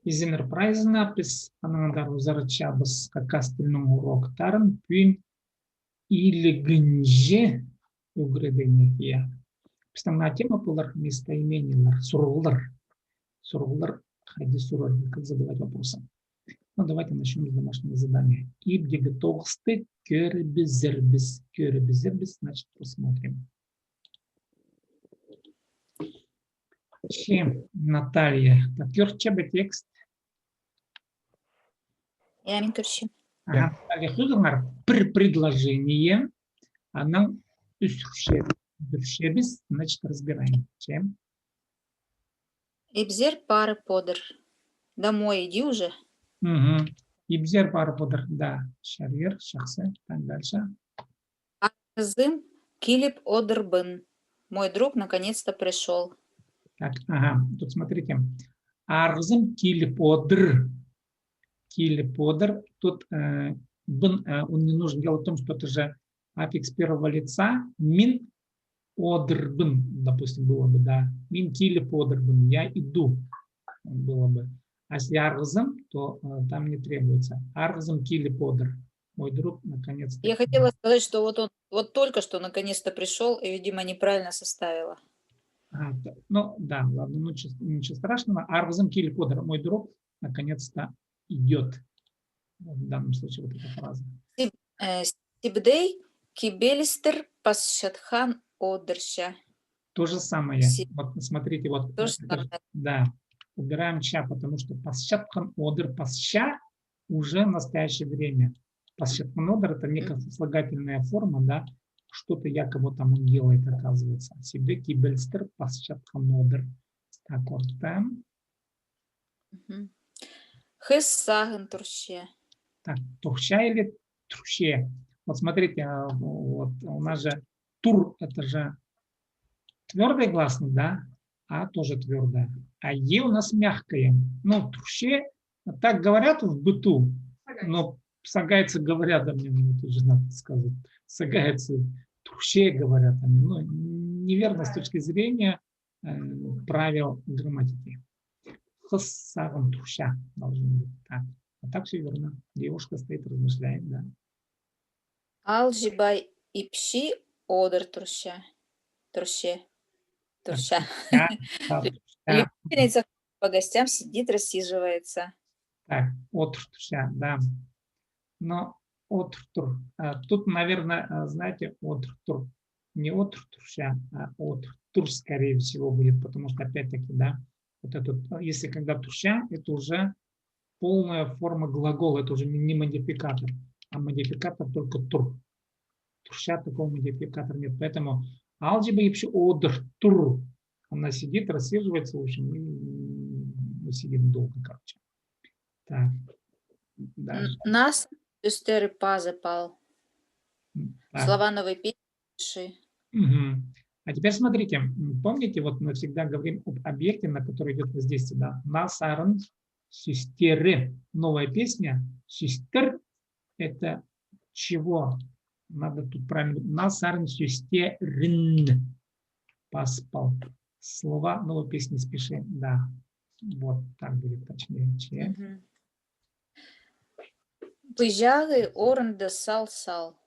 Изенер прайзна, біз анаңдар узарычабыз, как остальном уроктарын, пүн илігінже үгреденекия. Основная тема была местоимениялар, сургулар. Сургулар, ходи сурар, как задавать вопросы. Ну, давайте начнем с домашнего задания. Ибдегетовсты көрбезербіз. Көрбезербіз, значит, посмотрим. Чем, Наталья? Такерчебе текст. Я не көрші. Ага, Наталья, хызыңар бір предложение, она үсшебіз, значит, разбираем. Чем? Ибзер пары подыр. Домой иди уже. Угу. Ибзер пары подыр, да. Шарьер, шахсы. Так, дальше. Арзым килип одырбын. Мой друг наконец-то пришел. Так, ага, тут смотрите. Арзым килиподр. Килиподр. Тут бын, он не нужен. Дело в том, что это же аффикс первого лица. Мин одрбын, допустим, было бы, да. Мин килиподрбын. Я иду. Было бы. А если арзым, то там не требуется. Арзым килиподр. Мой друг наконец-то. Я хотела сказать, что вот он вот только что наконец-то пришел и, видимо, неправильно составила. Ну, да, ладно, ну, ничего страшного. Арзым килиподр. Мой друг наконец-то идет. В данном случае вот эта фраза. Сибдей кибелистер пасшатхан одырща. То же самое. Вот смотрите, вот. То же самое. Да. Убираем ча, потому что пасшатхан одыр, пасща уже в настоящее время. Пасшатхан одыр это некая сослагательная форма, да, что-то якобы там он делает, оказывается. Сибдей кибелистер пасшатхан одыр. Так, вот там. Хессаген турще. Так, турща или турще? Вот смотрите, вот у нас же тур, это же твердый гласный, да, а тоже твердое. А е у нас мягкое. Ну, турще, так говорят в быту, но сагайцы говорят, а мне тоже надо сказать, сагайцы турще говорят, ну, неверно с точки зрения правил грамматики. Хасаром турща должно быть так. А так все верно. Девушка стоит, размышляет, да. Алжибай и пщи одыр турща. Турще. Турща. Любительница по гостям сидит, рассиживается. Так, отртурща, да. Но отртур. Тут, наверное, знаете, отртур. Не отртурща, а отртур, скорее всего, будет, потому что, опять-таки, да, вот это, если когда турща, это уже полная форма глагола, это уже не модификатор, а модификатор только тур. Турща такого модификатора нет. Поэтому алджиба и одр тур. Она сидит, рассиживается, в общем, и сидит долго, короче. Так. Дальше. Нас үстері пазы-пал. Слова новой пиши. Угу. А теперь смотрите, помните, вот мы всегда говорим об объекте, на который идет воздействие, да? Насарн сюстеры. Новая песня. Сюстер – это чего? Надо тут правильно. Насарн сюстерин. Паспал. Слова новой песни спеши. Да. Вот так будет точнее. Пыжалы орнда сал-сал.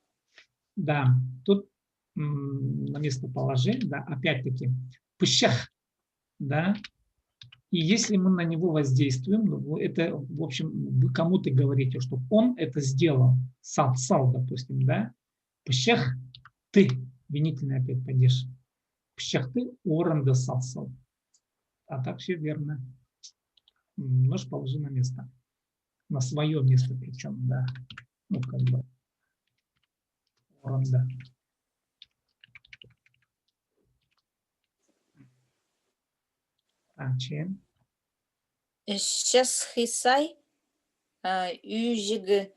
Да. Тут на местоположение, да, опять-таки, пыщах, да, и если мы на него воздействуем, ну, это, в общем, вы кому-то говорите, что он это сделал, сал, допустим, да, пыщах ты, винительный опять падеж, пыщах ты, оранда сал. А так все верно. Нож положи на место, на свое место причем, да, ну, как бы, оранда. Чем? Сейчас хисай южиг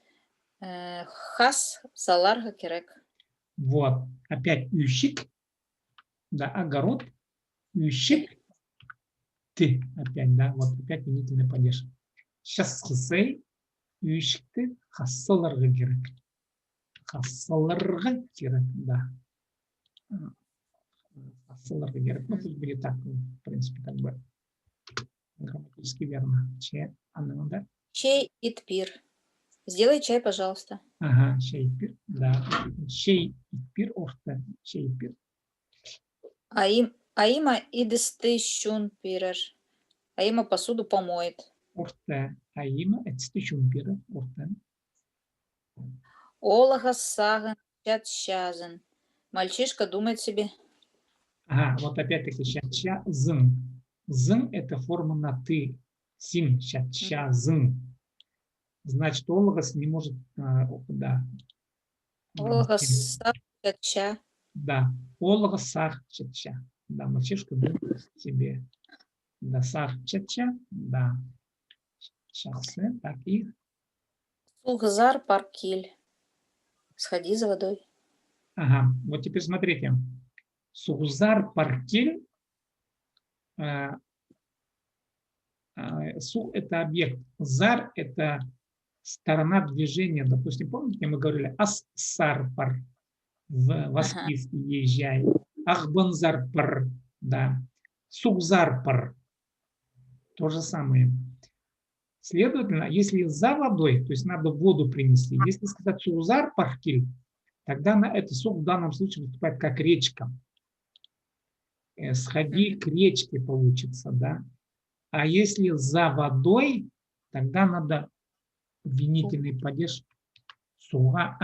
хас саларга керек. Вот, опять ющик, да, огород, ющик, ты опять, да, вот опять винительный падеж. Сейчас хисай, ющик ты, хассаларга керек. Хассаларга керек, да. Хассаларга керек, ну, тут будет так, в принципе, как бы. грамматически верно. Че, Анна, да? Чей итпир. Сделай чай, пожалуйста. Ага, шейпир, да. Шейпир, орта, шейпир. Аима идесты щунпирер. Аима посуду помоет. Орта, аима, это шумпира, орта. Олага саган чазен. Мальчишка думает себе. Ага, вот опять-таки ща, зн. Зн – это форма на ты. Син, ща, зн. Значит, ологос не может, да. Олага саган. Да, ологос сах, ча. Да, мальчишка думает себе. Да, сах, ча, да. Сейчас, так, и Сулгзар паркиль. Сходи за водой. ага, вот теперь смотрите. Сухзар паркель. Сух – это объект. Зар – это сторона движения. Допустим, помните, мы говорили ассарпар, в восписке езжай. Ахбанзарпар, да. Сухзарпар, то же самое. Следовательно, если за водой, то есть надо воду принести, если сказать сухзар паркель, тогда на это сух в данном случае выступает как речка. Сходи к речке получится, да. А если за водой, тогда надо винительный падеж суга,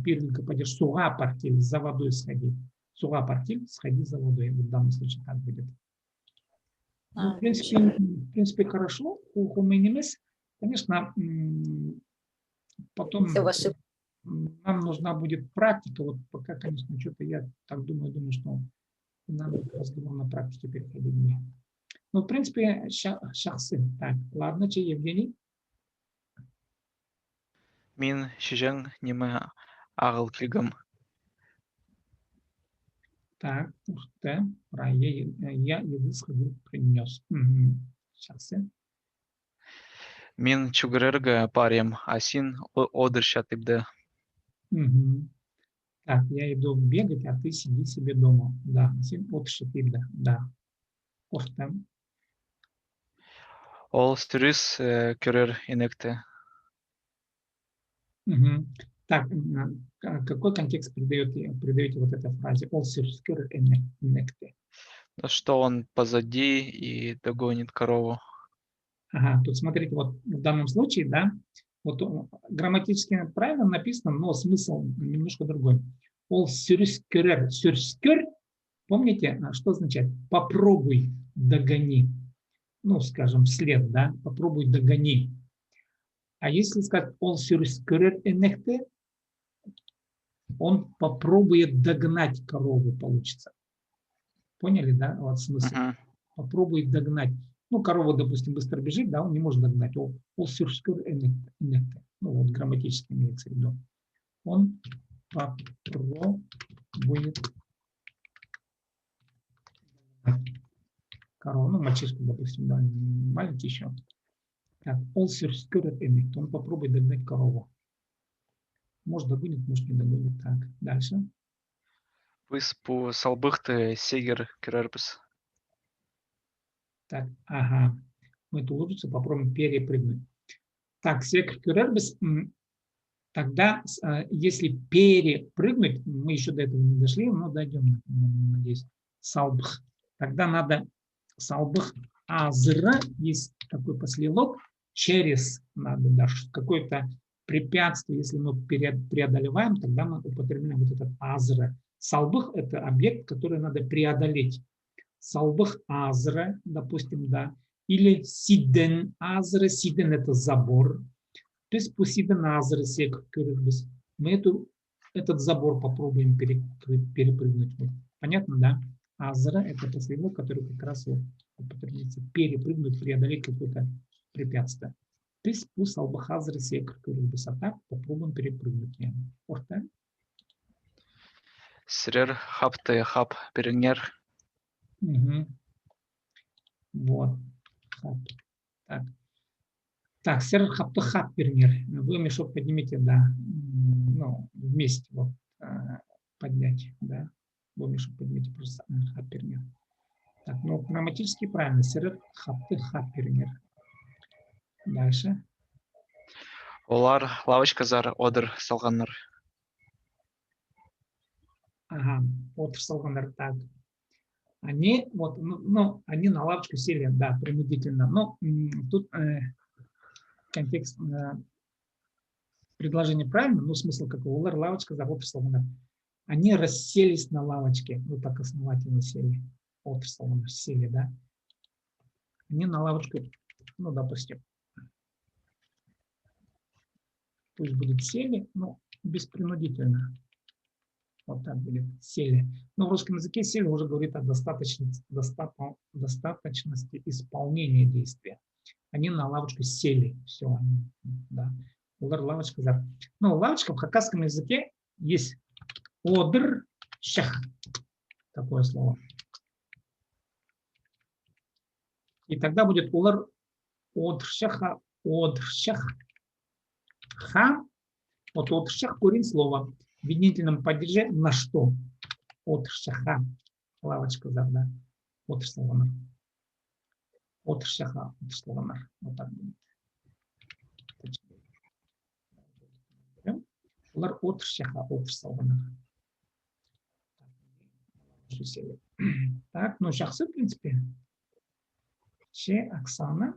пирлинка падеж суга партиль, за водой сходи. Суга партиль, сходи за водой. В данном случае так будет. Ну, в принципе, хорошо. У Хумейнимес, конечно, потом нам нужна будет практика. Вот пока, конечно, что-то я так думаю, что нам разговор на практике переходить. Ну, в принципе, шахсы. Так, ладно, че, Евгений? Мин шижен неме агыл килгам. Так, я еды сходил, принес. Угу. Шахсы. Мин чугрерга парем, асин одырша типде. Угу. Так, я иду бегать, а ты сиди себе дома. Да, вот шатибда, да. Ортем. Ол стюрис керер инекте. Угу. Так, какой контекст придаете вот этой фразе? All circular connected. Что он позади и догонит корову. Ага, тут смотрите, вот в данном случае, да, вот грамматически правильно написано, но смысл немножко другой. All circular, помните, что означает? Попробуй, догони. Ну, скажем, вслед, да, попробуй, догони. А если сказать all circular connected, он попробует догнать корову, получится. Поняли, да, вот смысл? Попробует догнать. Ну, корова, допустим, быстро бежит, да, он не может догнать. Ну, вот грамматически имеется в виду. Он попробует догнать корову. Ну, мальчишка, допустим, да, маленький еще. Так, он попробует догнать корову. Может догонит, может не догонит. Так, дальше. Выспу салбыхты сегер керерпс. Так, ага. Мы эту лужицу попробуем перепрыгнуть. Так, сегер керерпс. Тогда, если перепрыгнуть, мы еще до этого не дошли, но дойдем, надеюсь, салбх. Тогда надо салбх азра, есть такой послелог, через надо даже какое-то препятствие, если мы преодолеваем, тогда мы употребляем вот этот азра. Салбх – это объект, который надо преодолеть. Салбх азра, допустим, да. Или сиден азра, сиден – это забор. То есть посиден азра, мы этот забор попробуем перепрыгнуть. Понятно, да? Азра – это послелог, который как раз употребляется перепрыгнуть, преодолеть какое-то препятствие. То есть по салбахазра высота попробуем перепрыгнуть. Орта. Срер хапте хап перенер. Угу. Вот. Так. Так, сер хапте хап перенер. Вы мешок поднимите, да. Ну, вместе вот поднять, да. Вы мешок поднимите просто хап перенер. Так, ну, грамматически правильно. Сирет хапты хаппирмер. Дальше. Олар лавочкалар одыр салганнар. Ага, отыр салгандар. Так. Они, вот, ну, они на лавочку сели, да, принудительно. Но тут контекст предложения правильно, но смысл какой? Олар лавочка за отыр салгандар. Они расселись на лавочке, вот так основательно сели. Отыр салгандар сели, да. Они на лавочку, ну, допустим, пусть будет сели, но беспринудительно. Вот так будет, сели. Но в русском языке сели уже говорит о достаточности исполнения действия. Они на лавочку сели. Все. Да. Удар лавочка. Да. Ну, лавочка в хакасском языке есть одр шах. Такое слово. И тогда будет улар одр шаха, одр шах. Ха. Вот одр шах корень слова. В винительном падеже на что? Одр шаха. Лавочка, да. Одр слова. Одр шаха. Одр слова. Вот так будет. Олар одр шаха. Одр слова. Так, ну, жақсы, в принципе. Оксана.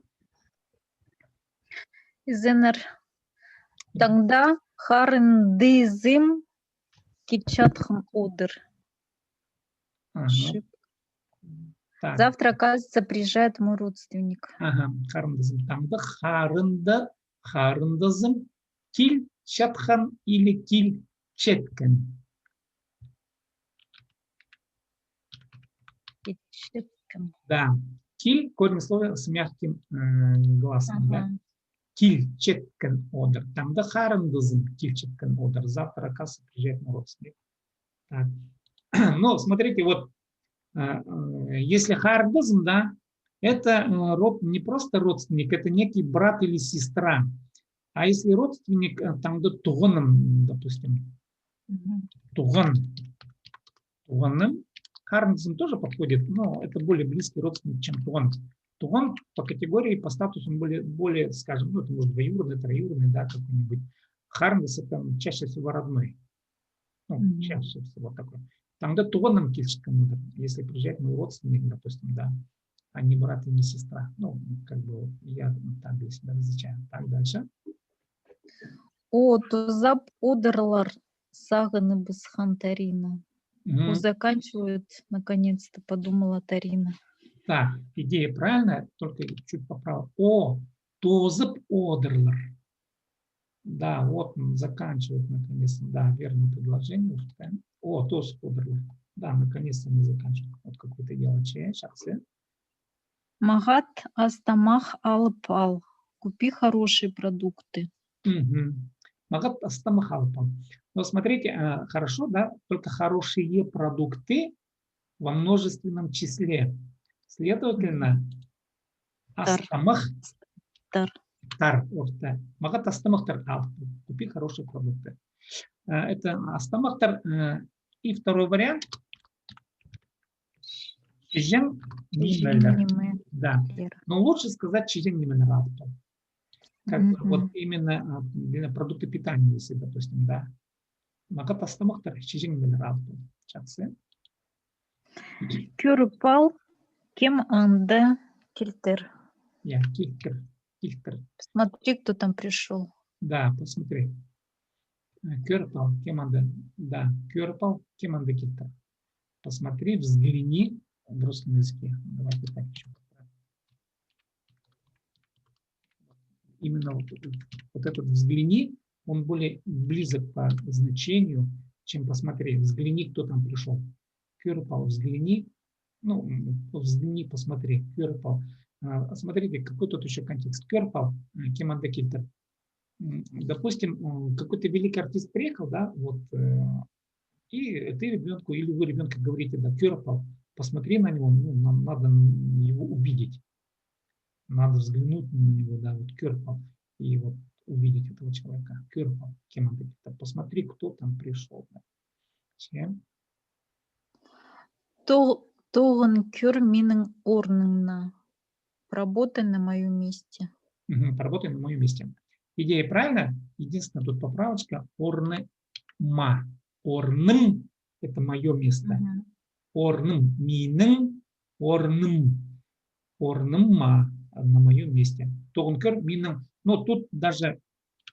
Зенер. Тогда харындызым кичатхам одыр. Ага. Так. Завтра, оказывается, приезжает мой родственник. Ага, харындызым. Тамда харындызым кил чатхан или кил четкен. Да. Киль, корень слова с мягким гласом. Да? Киль четкен одер. Там да харындызым киль четкен одер. Завтра, оказывается, приезжает мой родственник. Так. Но смотрите, вот если харындызым, да, это не просто родственник, это некий брат или сестра. А если родственник, там да туғаным, допустим, туғаным, харындызым тоже подходит, но это более близкий родственник, чем туған. Туған по категории, по статусу он более, скажем, ну, это может двоюродный, троюродный, да, какой-нибудь. Харындыз это чаще всего родной. Ну, чаще всего такой. Там да туғаным килчиком, если приезжает мой родственник, допустим, да, а не брат и не сестра. Ну, как бы я так для себя различаю. Так, дальше. О, тузап одырлар сагыны бысхан Тарина. Заканчивают, наконец-то, подумала Тарина. Так, идея правильная, только чуть поправил. О, тозып одырлар. Да, вот он заканчивает, наконец-то. Да, верное предложение. О, тозып одырлар. Да, наконец-то мы заканчиваем. Вот какое-то дело. Сейчас. Магат астамах алпал. Купи хорошие продукты. Магат астамах алпал. Но смотрите, хорошо, да, только хорошие продукты во множественном числе. Следовательно, астамах тар. Магат астамах тар. Купи хорошие продукты. Это астамах тар. И второй вариант. Чижен нимелер. Да. Но лучше сказать чижен нимелер. Как вот именно продукты питания, если, допустим, да. Магат астамах тар. Чижен нимелер. Кюрпал кем анде кильтер. Я кильтер. Смотри, кто там пришел. Да, посмотри. Кюрпал кем анде. Да, кюрпал кем анде кильтер. Посмотри, взгляни в русском языке. Давайте так еще. Именно вот этот взгляни, он более близок по значению, чем посмотри. Взгляни, кто там пришел. Кюрпал, взгляни. Ну, взгляни, посмотри. Кюрпал. Смотрите, какой тут еще контекст. Кюрпал, кем андекильтер. Допустим, какой-то великий артист приехал, да, вот, и ты ребенку или вы ребенку говорите, да, Кюрпал, посмотри на него, ну, нам надо его увидеть. Надо взглянуть на него, да, вот Кюрпал, и вот увидеть этого человека. Кюрпал, кем андекильтер. Посмотри, кто там пришел. Да. Чем? Тогын көр минің орныңна. Поработай на моем месте. Поработай на моем месте. Идея правильно. Единственное, тут поправочка. Орныма. Орным – это мое место. Орным. Миның. Орным. Орныма на моем месте. Тогын көр миның. Но тут даже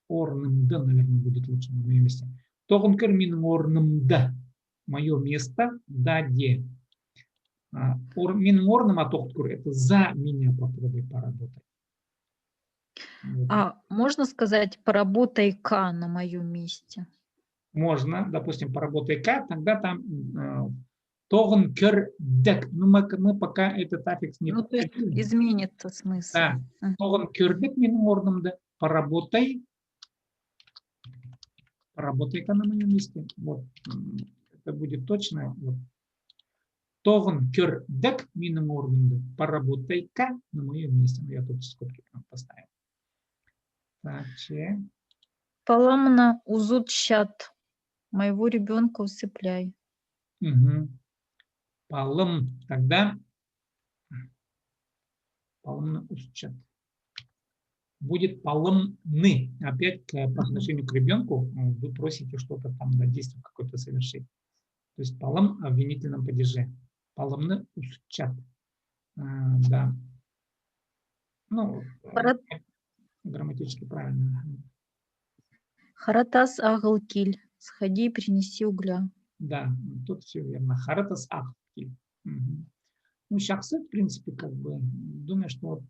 орнымды, наверное, будет лучше на моем месте. Тогын көр миның орнымды. Мое место. Да, де. Миның орныма тогын көр. Это за меня попробуй поработать. Вот. А можно сказать, поработай-ка на моем месте? Можно, допустим, поработай-ка, тогда там тогын көр дек. Но мы пока этот аффикс не Ну, то есть повторим. изменится смысл. Да. Мгм. Тогын көрдік менің орнымды. Поработай. Поработай-ка на моем месте. Вот. Это будет точно. Вот. Тогын көрдік менің орнымды. Поработай-ка на моем месте. Ну, я тут скобки поставил. Так, че. Паламна узут щат. Моего ребенка усыпляй. Угу. Палым. Тогда палымны усчат. Будет палымны. Опять по отношению к ребенку вы просите что-то там, да, действие какое-то совершить. То есть палым в обвинительном падеже. Палымны усчат. Да. Ну, грамматически правильно. Харатас агыл киль. Сходи и принеси угля. Да, тут все верно. Харатас ахки. Ну, шахсы, в принципе, как бы, думаю, что вот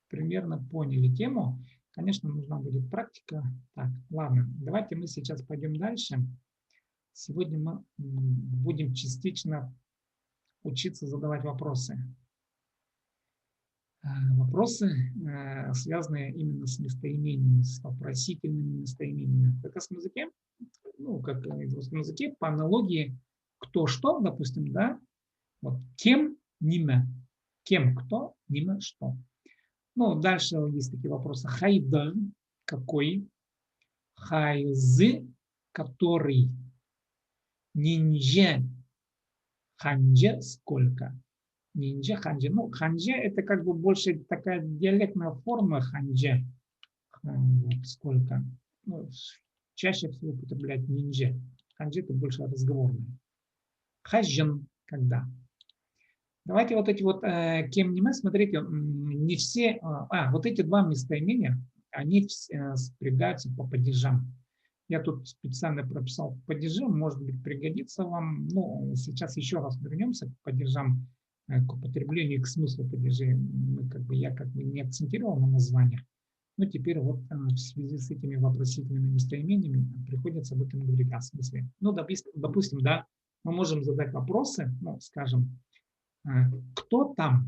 примерно поняли тему. Конечно, нужна будет практика. Так, ладно, давайте мы сейчас пойдем дальше. Сегодня мы будем частично учиться задавать вопросы. Вопросы, связанные именно с местоимениями, с вопросительными местоимениями. В хакасском языке, ну, как в русском языке, по аналогии кто что, допустим, да, вот кем, ниме, кем кто, ниме что. Ну, дальше есть такие вопросы. Хайда, какой, хайзы, который, нинже, ханже, сколько. Нинджа, ханджи. Ну, ханджи это как бы больше такая диалектная форма ханджи. Вот сколько. Ну, чаще всего употребляют нинджа. Ханджи это больше разговорное. Хаджан, когда. Давайте вот эти вот кем не мы, смотрите, не все, вот эти два местоимения, они спрягаются по падежам. Я тут специально прописал падежи, может быть пригодится вам. Ну, сейчас еще раз вернемся к падежам, к употреблению, к смыслу падежей. Я как бы не акцентировал на названиях, но теперь вот в связи с этими вопросительными местоимениями приходится об этом говорить о смысле. Ну, допустим, да, мы можем задать вопросы, ну, скажем, кто там,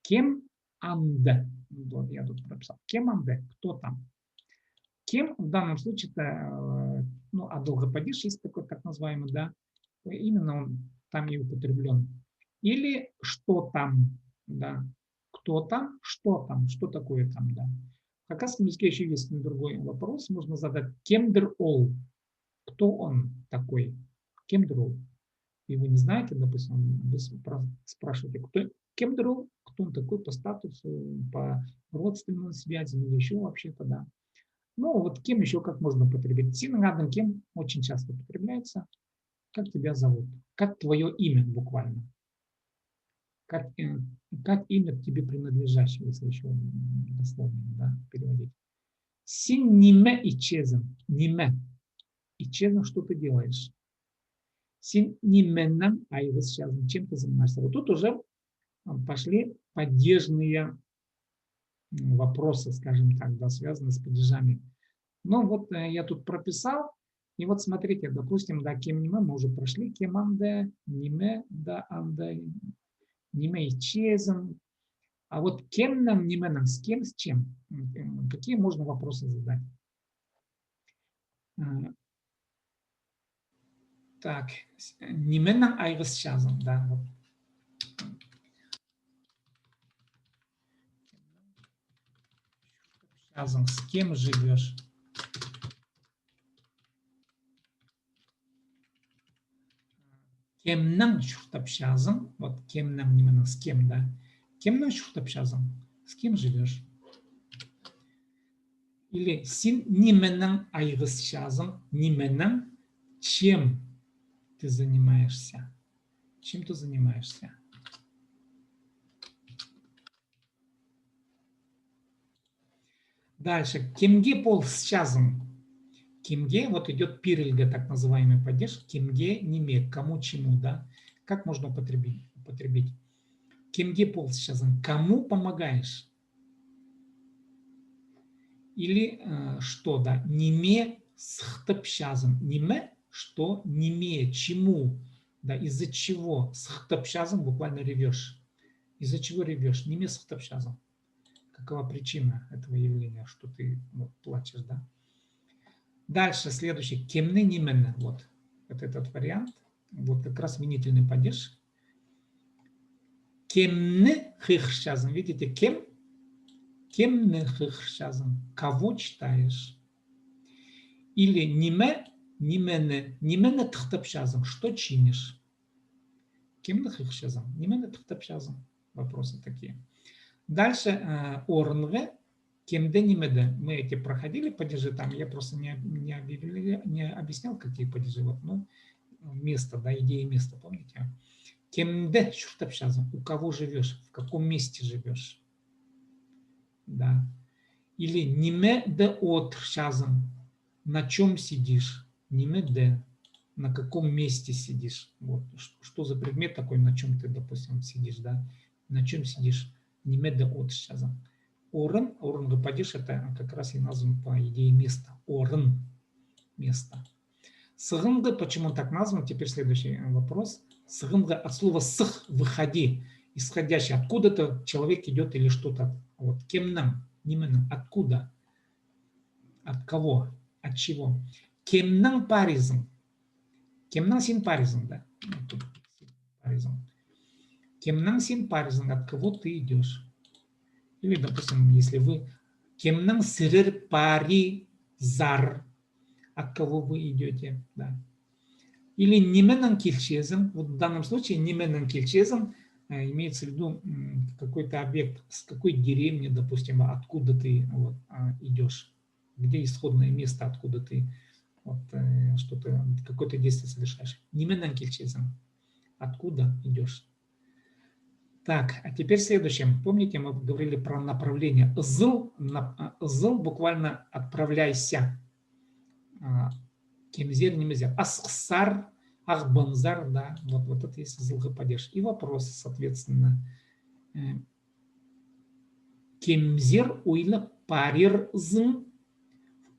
кем анде, вот я тут прописал, кем анде, кто там. Кем в данном случае-то, ну, а долгопадеж есть такой так называемый, да, именно он там и употреблен. Или что там, да, кто там, что такое там, да. В хакасском языке еще есть другой вопрос, можно задать кемдер ол, кто он такой, кемдер ол. И вы не знаете, допустим, вы спрашиваете, кто кемдер ол, кто он такой по статусу, по родственным связям или еще вообще-то, да. Ну, вот кем еще как можно употребить? Синагадом кем очень часто употребляется. Как тебя зовут? Как твое имя буквально? Как имя тебе принадлежащее, если еще дословно, да, переводить. Син ниме и чезом. Ниме. И чезом что ты делаешь? Син нименном, а его сейчас чем ты занимаешься? Вот тут уже пошли падежные вопросы, скажем так, да, связанные с падежами. Ну вот я тут прописал, и вот смотрите, допустим, да, кем ниме мы уже прошли, кем анде, ниме, да, анде, ниме и чезом. А вот кем нам, ниме нам, с кем, с чем? Какие можно вопросы задать? Так, ниме нам айвес чазом, да, вот. С кем живешь? Кемнан шуртапшазан. Вот кемнан именно с кем, да? Кемнан шуртапшазан. С кем живешь? Или син нименнан айгысшазан. Нименнан чем ты занимаешься? Чем ты занимаешься? Дальше. Кемге полсшазан. Кимге, вот идет пирельга, так называемый падеж. Кимге неме, кому чему, да? Как можно употребить? Кимге полсшазан. Кому помогаешь? Или что, да? Неме схтапшазан. Неме, что? Неме, чему? Да, из-за чего? Схтапшазан буквально ревешь. Из-за чего ревешь? Неме схтапшазан. Какова причина этого явления, что ты вот, плачешь, да? Дальше, следующий. Кемны нименны. Вот этот вариант. Вот как раз винительный падеж. Кемны хихшазан. Видите, кем? Кемны хихшазан. Кого читаешь? Или ниме, нименны. Нименны тхтапшазан. Что чинишь? Кемны хихшазан. Нименны тхтапшазан. Вопросы такие. Дальше орнве. Кемде нимеде. Мы эти проходили падежи там. Я просто не объяснял, какие падежи. Вот, ну, место, да, идея места, помните? Кемде шуртапшазан. У кого живешь? В каком месте живешь? Да. Или ниме де отршазан. На чем сидишь? Ниме де. На каком месте сидишь? Вот. Что за предмет такой, на чем ты, допустим, сидишь, да? На чем сидишь? Ниме де отршазан. Орен, орен падеж, это как раз и назван по идее места. Орен, место. Сыгынга, почему так назван? Теперь следующий вопрос. Сыгынга от слова сых, выходи, исходящий. Откуда-то человек идет или что-то. Вот. Кемнам, неменно, откуда? От кого? От чего? Кемнам паризм. Кемнам син паризм, да? Кемнам син паризм. От кого ты идешь? Или, допустим, если вы кемнан сырыр пари зар, от кого вы идете, да. Или неменан кильчезом, вот в данном случае неменан кильчезом имеется в виду какой-то объект, с какой деревни, допустим, откуда ты вот, идешь, где исходное место, откуда ты вот, что-то, какое-то действие совершаешь. Неменан кильчезом, откуда идешь. Так, а теперь следующее. Помните, мы говорили про направление. Зл буквально отправляйся. Кемзер, немезер. Асхсар, ахбанзар, да. Вот это есть злгопадеж. И вопрос, соответственно. Кемзер уйла парир зм.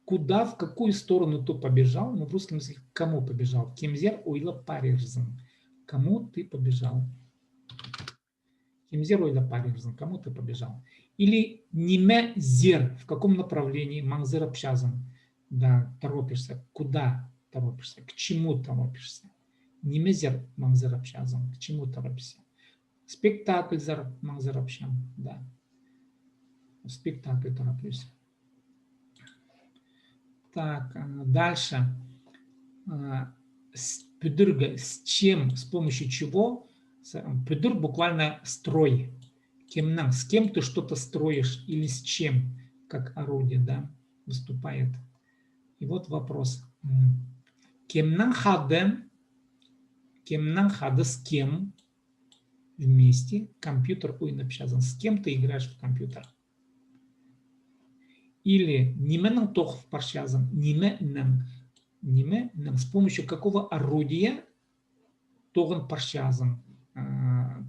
Куда, в какую сторону ты побежал? Ну, в русском языке кому побежал? Кемзер уйла парир зм. Кому ты побежал? Кемзер уйла парир зм. Кому ты побежал? Или ниме зер. В каком направлении? Манзер общазан. Да, торопишься. Куда торопишься? К чему торопишься? Немезер манзер общазан. К чему торопишься? Спектакль зар манзер общам. Да. В спектакль тороплюсь. Так, дальше. Пюдырга, с чем, с помощью чего? Пюдыр буквально строй. Кемнам, с кем ты что-то строишь или с чем, как орудие, да, выступает. И вот вопрос. Кемнан хаде с кем вместе? Компьютер уйнапшазан. С кем ты играешь в компьютер? Или нименан тох паршазан. Нименан. С помощью какого орудия тоган паршазан.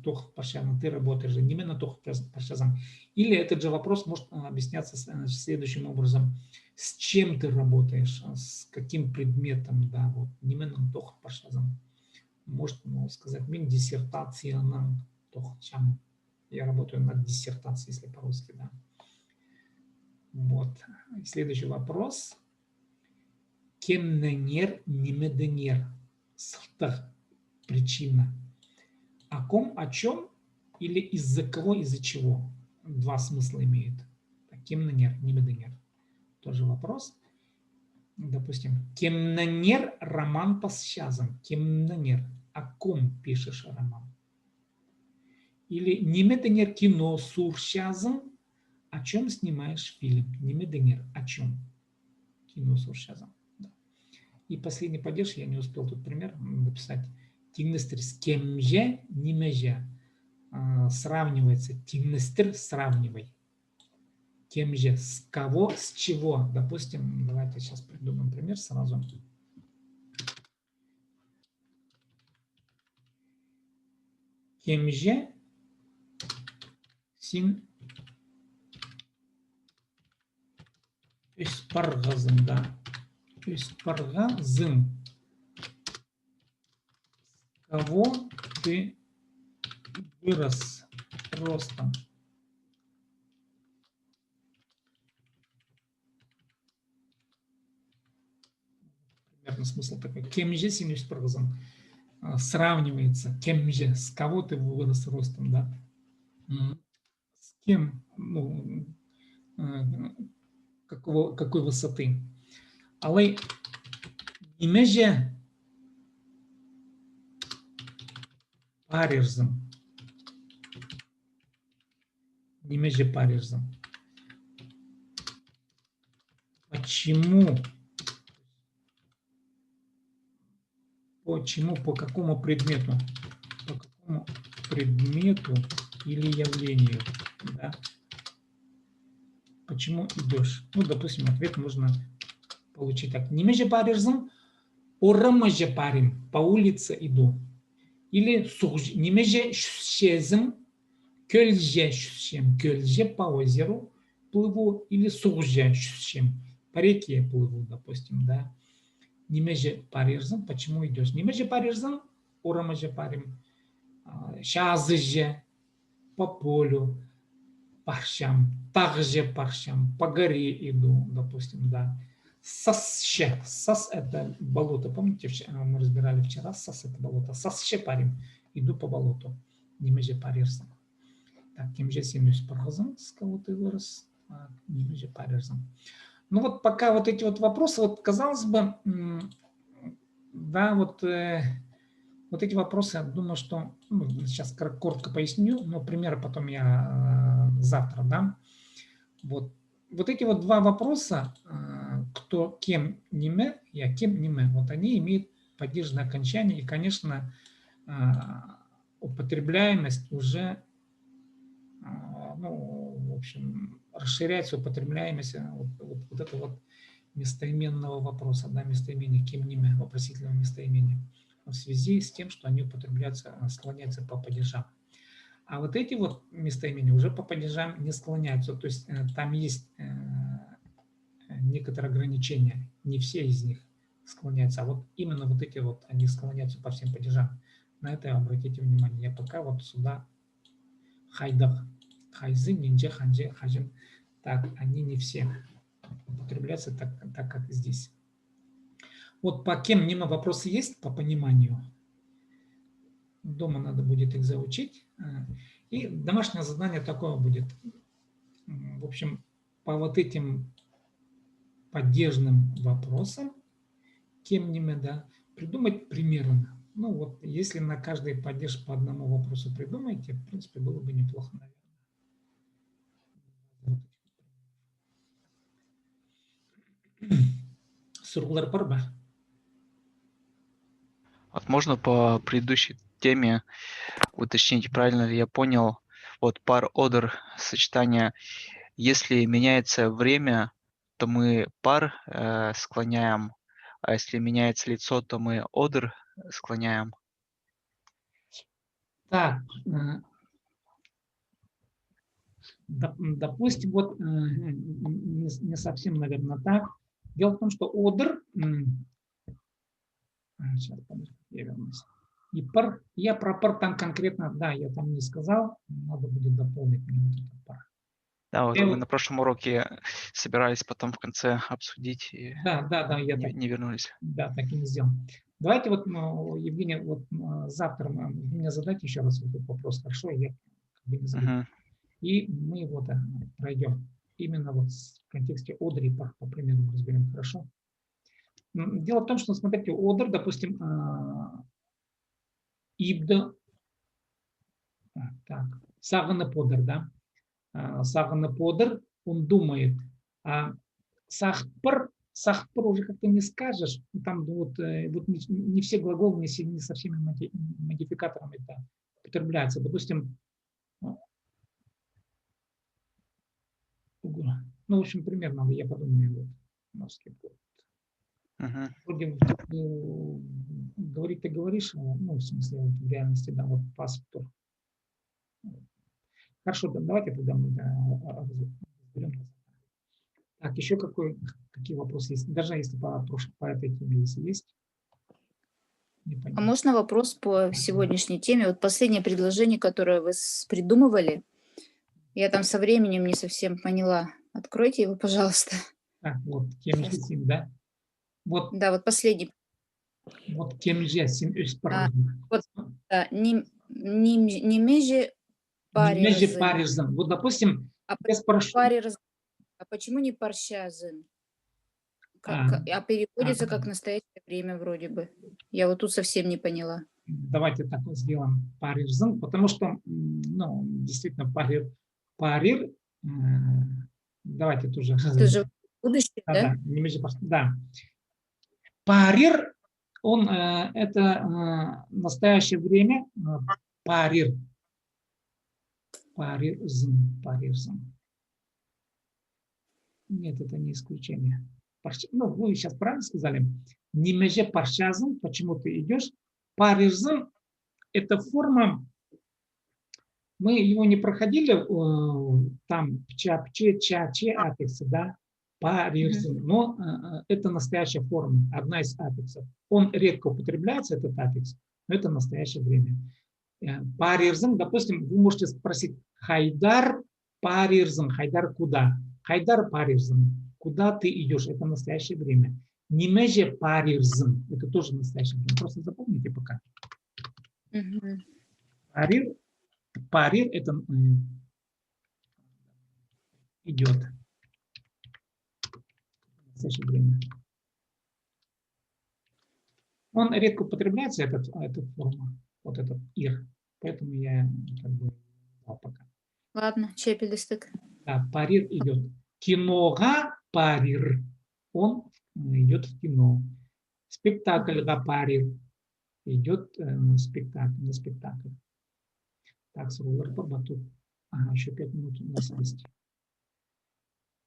Тох паршазан. Ты работаешь. Нименан тох паршазан. Или этот же вопрос может объясняться следующим образом. С чем ты работаешь, с каким предметом, да, вот, нименан тох паршазан. Может сказать, мин диссертация нам тох чем. Я работаю над диссертацией, если по-русски, да. Вот. Следующий вопрос. Кемненер, нимеденер. Схтах. Причина. О ком, о чем или из-за кого, из-за чего? Два смысла имеет. Кемненер, нимеденер. Тоже вопрос. Допустим, кемненер роман пасчазан. Кемненер. о ком пишешь роман. Или немеденер кино суршазм, о чем снимаешь фильм. Немеденер, о чем? Кино суршазм. Да. И последний падеж, я не успел тут пример написать. Тигнестер с кем же, немеже. Сравнивается. Тигнестер сравнивай. Кем же, с кого, с чего. Допустим, давайте сейчас придумаем пример сразу. Кем же син испаргазым, да. Испаргазым. Кого ты вырос ростом? Примерно смысл такой. Кем же син испаргазым? Сравнивается. Кем же, с кого ты вырос ростом, да? С кем, ну, какой высоты. Але немеже парижзым. Немеже парижзым. Почему? Почему? По какому предмету? По какому предмету или явлению? Да? Почему идешь? Ну, допустим, ответ можно получить так. Немеже парижзым, орамаже парим. По улице иду. Или немеже шезым, көлже шем. Көлже по озеру плыву. Или сужже шем. По реке плыву, допустим, да. Немеже парижзым, почему идешь? Немеже парижзым, орамаже парим. Шазыже, по полю паршам, также паршам, по горе иду, допустим, да. Сасще, сас это болото, помните, мы разбирали вчера, сас это болото, сасще парим, иду по болоту, немеже парижзым. Так, кемже синус паргазым, с кого ты вырос, немеже парижзым. Ну вот пока вот эти вот вопросы, вот казалось бы, да, вот эти вопросы, я думаю, что сейчас коротко поясню, но примеры потом я завтра дам. Вот эти вот два вопроса, кто кем неме, я кем неме, вот они имеют падежное окончание, и, конечно, употребляемость уже, ну, в общем, расширяется употребляемость вот этого вот местоименного вопроса, да, местоимения кем неме, вопросительного местоимения, в связи с тем, что они употребляются, склоняются по падежам. А вот эти вот местоимения уже по падежам не склоняются. То есть там есть некоторые ограничения. Не все из них склоняются. А вот именно вот эти вот, они склоняются по всем падежам. На это обратите внимание. Я пока вот сюда хайдах, хайзы, нинджа, ханже, хажин. Так, они не все употребляются так как здесь. Вот по кем нема вопросы есть по пониманию. Дома надо будет их заучить. И домашнее задание такое будет. В общем, по вот этим падежным вопросам, кем-нибудь, да, придумать примерно. Ну вот, если на каждый падеж по одному вопросу придумаете, в принципе, было бы неплохо, наверное. Сурулар парба. Вот можно по предыдущей теме уточнить, правильно ли я понял, вот пар order сочетание, если меняется время, то мы пар склоняем, а если меняется лицо, то мы order склоняем. Так, допустим, вот не совсем, наверное, так. Дело в том, что одр, сейчас, я вернусь. И пар, я про пар там конкретно, да, я там не сказал, надо будет дополнить мне вот этот пар. Да, вот Я мы вот- на прошлом уроке собирались потом в конце обсудить и Да, я так, не вернулись. да, так и не сделал. Давайте вот, Евгений, вот завтра вы мне задайте еще раз этот вопрос, хорошо, я как бы не забуду. Мгм. И мы его пройдем. Именно вот в контексте одр и пар, по примеру, разберем, хорошо. Дело в том, что, смотрите, одр, допустим, ибд, так, саганы подер, да? Саганы подер, он думает. А сахпр уже как-то не скажешь. Там вот не все глаголы, не со всеми модификаторами это употребляется. Допустим, ну, в общем, примерно, я подумаю, вот, Мгм. вроде говорить ты говоришь, ну, в смысле, вот, в реальности, да, вот паспорт. Хорошо, давайте тогда мы разберем. Так, еще какие вопросы есть? Даже если по этой теме, если есть. Не А понятно. можно вопрос по сегодняшней теме? Вот последнее предложение, которое вы придумывали, я там со временем не совсем поняла. Откройте его, пожалуйста. Так, вот, кемжесин, да? Вот, Да, вот последний. кемжесин А, исправлено. вот, да, не меже паре Немеже разын. парижан. Вот, допустим, А я спрошу. паре разын. А почему не парщазын? А переводится как настоящее время вроде бы. Я вот тут совсем не поняла. Давайте так вот сделаем парижан, потому что, ну, действительно, парир, давайте тоже. Это же будущее, Да, да? да. Парир, он, это настоящее время, парир, парирзм. Нет, это не исключение. Ну, вы сейчас правильно сказали. Немеже паршазм, почему ты идешь. Парирзм – это форма, мы его не проходили там чапче, чаче, аффиксы, да, парирзм, но это настоящая форма, одна из аффиксов. Он редко употребляется, этот аффикс, но это настоящее время. Парирзм, допустим, вы можете спросить Хайдар парирзм, Хайдар куда? Хайдар парирзм, куда ты идешь? Это настоящее время. Немеже парирзм, это тоже настоящее время. Просто запомните пока. Парир, парир это идет. Настоящее время. Он редко употребляется, эта форма, вот этот ир. Поэтому я как бы дал пока. Ладно, чепелистык. Да, парир идет. Кинога парир. Он идет в кино. Спектакль парир. Идет спектакль, на спектакль. Так, срулер по бату. Ага, еще 5 минут у нас есть.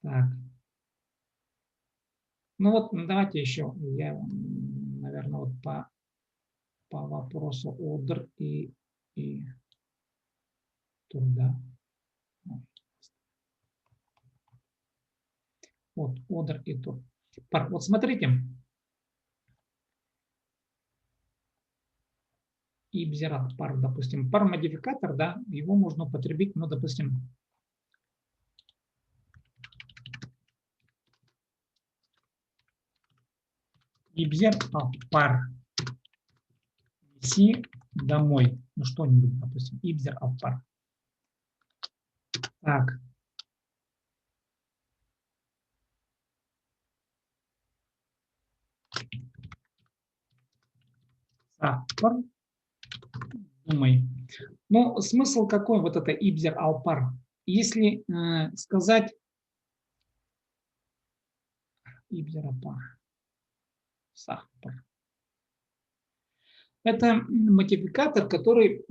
Так. Ну вот, давайте еще. Я, наверное, вот по вопросу одр и труда. Вот, одр и тур. Вот смотрите. Ибзерат пар, допустим, пар модификатор, да, его можно употребить, ну, допустим, ибзер пар, неси домой, ну, что-нибудь, допустим, ибзер пар. Так. Пар, думай. Ну, смысл какой вот это ибзер пар? Если сказать ибзер пар, сахпар. Это модификатор, который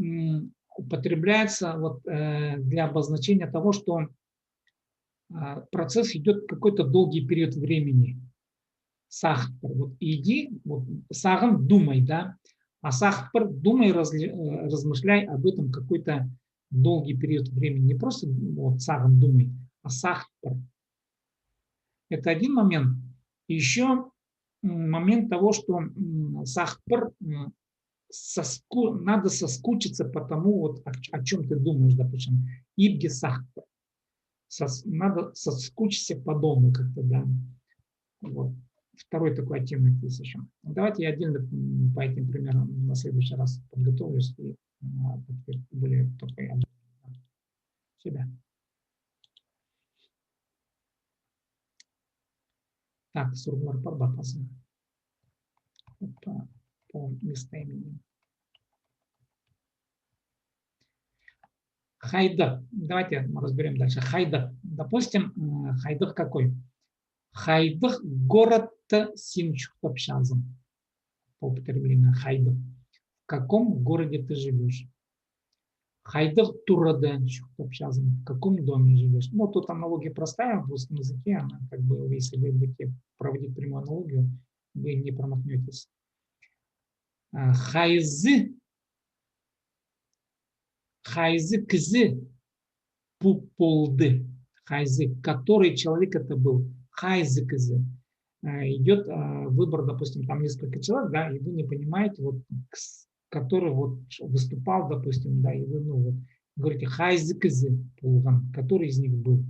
употребляется вот, для обозначения того, что процесс идет какой-то долгий период времени. Сахпар, вот иди, вот, саган думай, да, а сахпар думай, размышляй об этом какой-то долгий период времени. Не просто вот саган думай, а сахпар. Это один момент. Еще момент того, что сахпар надо соскучиться по тому, вот, о чем ты думаешь, допустим. Ибги сахпар. Надо соскучиться по дому как-то, да. Вот. Второй такой оттенок есть еще. Давайте я отдельно по этим примерам на следующий раз подготовлюсь и более такой себя. Так, сургуар парбатасы по местоимениям. Хайдах. Давайте разберем дальше. Хайдах. Допустим, хайдах какой? Хайдах город Синчухтапшазм. По употреблению хайдах. В каком городе ты живешь? Хайдах Тураден Чухтапшазм. В каком доме живешь? Ну, тут аналогия простая в русском языке. Она как бы, если вы будете проводить прямую аналогию, вы не промахнетесь. Хайзы. Хайзы кызы пуполды. Хайзы. Который человек это был? Хайзы кызы. Идет выбор, допустим, там несколько человек, да, и вы не понимаете, вот, который вот выступал, допустим, да, и вы, ну, вот, говорите, хайзы кызы полган, который из них был?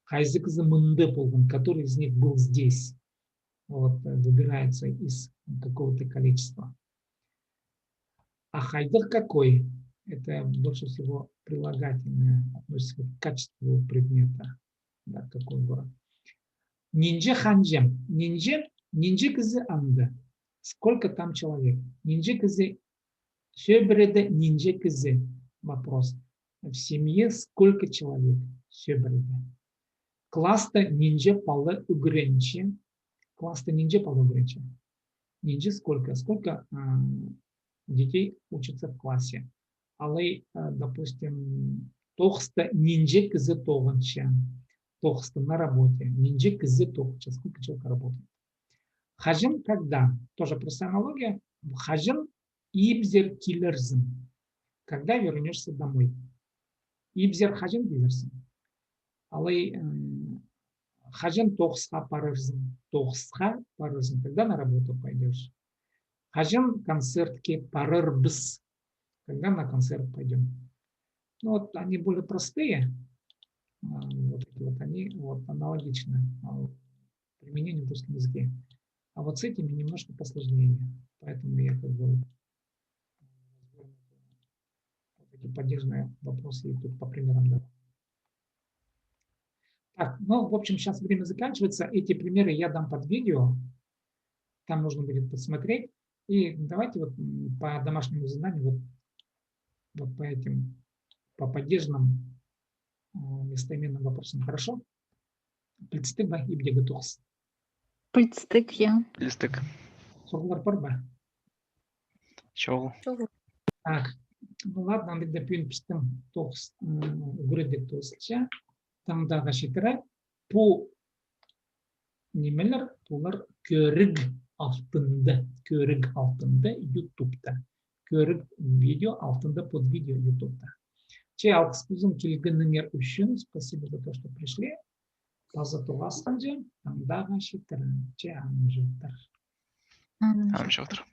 Хайзы кызы мынды полган, который из них был здесь? Вот, выбирается из какого-то количества. А хайдах какой? Это больше всего прилагательное, относится к качеству предмета. Да, какой город. Нинджа ханджем. Нинджа кызы анда. Сколько там человек? Нинджа кызы. Сөбреде нинджа кызы. Вопрос. В семье сколько человек? Сөбреде. Класста нинджа палы угренчи. Класста нинджа палы угренчи. Нинджа сколько? Сколько детей учатся в классе? Але, допустим, тохста нинджа кызы тованча. Тохста на работе. Нинджа кызы тохча. Сколько человек работает? Хажин когда? Тоже простая аналогия. Хажин ибзер киллерзм. Когда вернешься домой? Ибзер хажин киллерзм. Але хажин тохсха парырзм. Тохсха парырзм. Когда на работу пойдешь? Хажин концертки парырбс. Когда на концерт пойдем? Ну, вот они более простые. Вот эти вот они вот, аналогичны применению в русском языке. А вот с этими немножко посложнее. Поэтому я как бы вот эти поддержные вопросы и тут по примерам дам. Так, ну, в общем, сейчас время заканчивается. Эти примеры я дам под видео. Там нужно будет посмотреть. И давайте вот по домашнему заданию вот по этим, по поддержанным местоименным вопросам. Хорошо? Представьте, и где готовься. Пыльцтык я. Листик. Соглар парба. Чего? Так, ну ладно, анда да пүйін піштім тоғыз үгіреді тоғызша. Таңда ғашетірі по немелер олар көрік алтынды ютубта. Көрік видео алтынды под видео ютубта. Че алқыспызым келгеніңер үшін спасибо за то, что пришли. Тазатуғасқанже таңда ғашетірі. Че аңы жөттір. Амжоқтыр.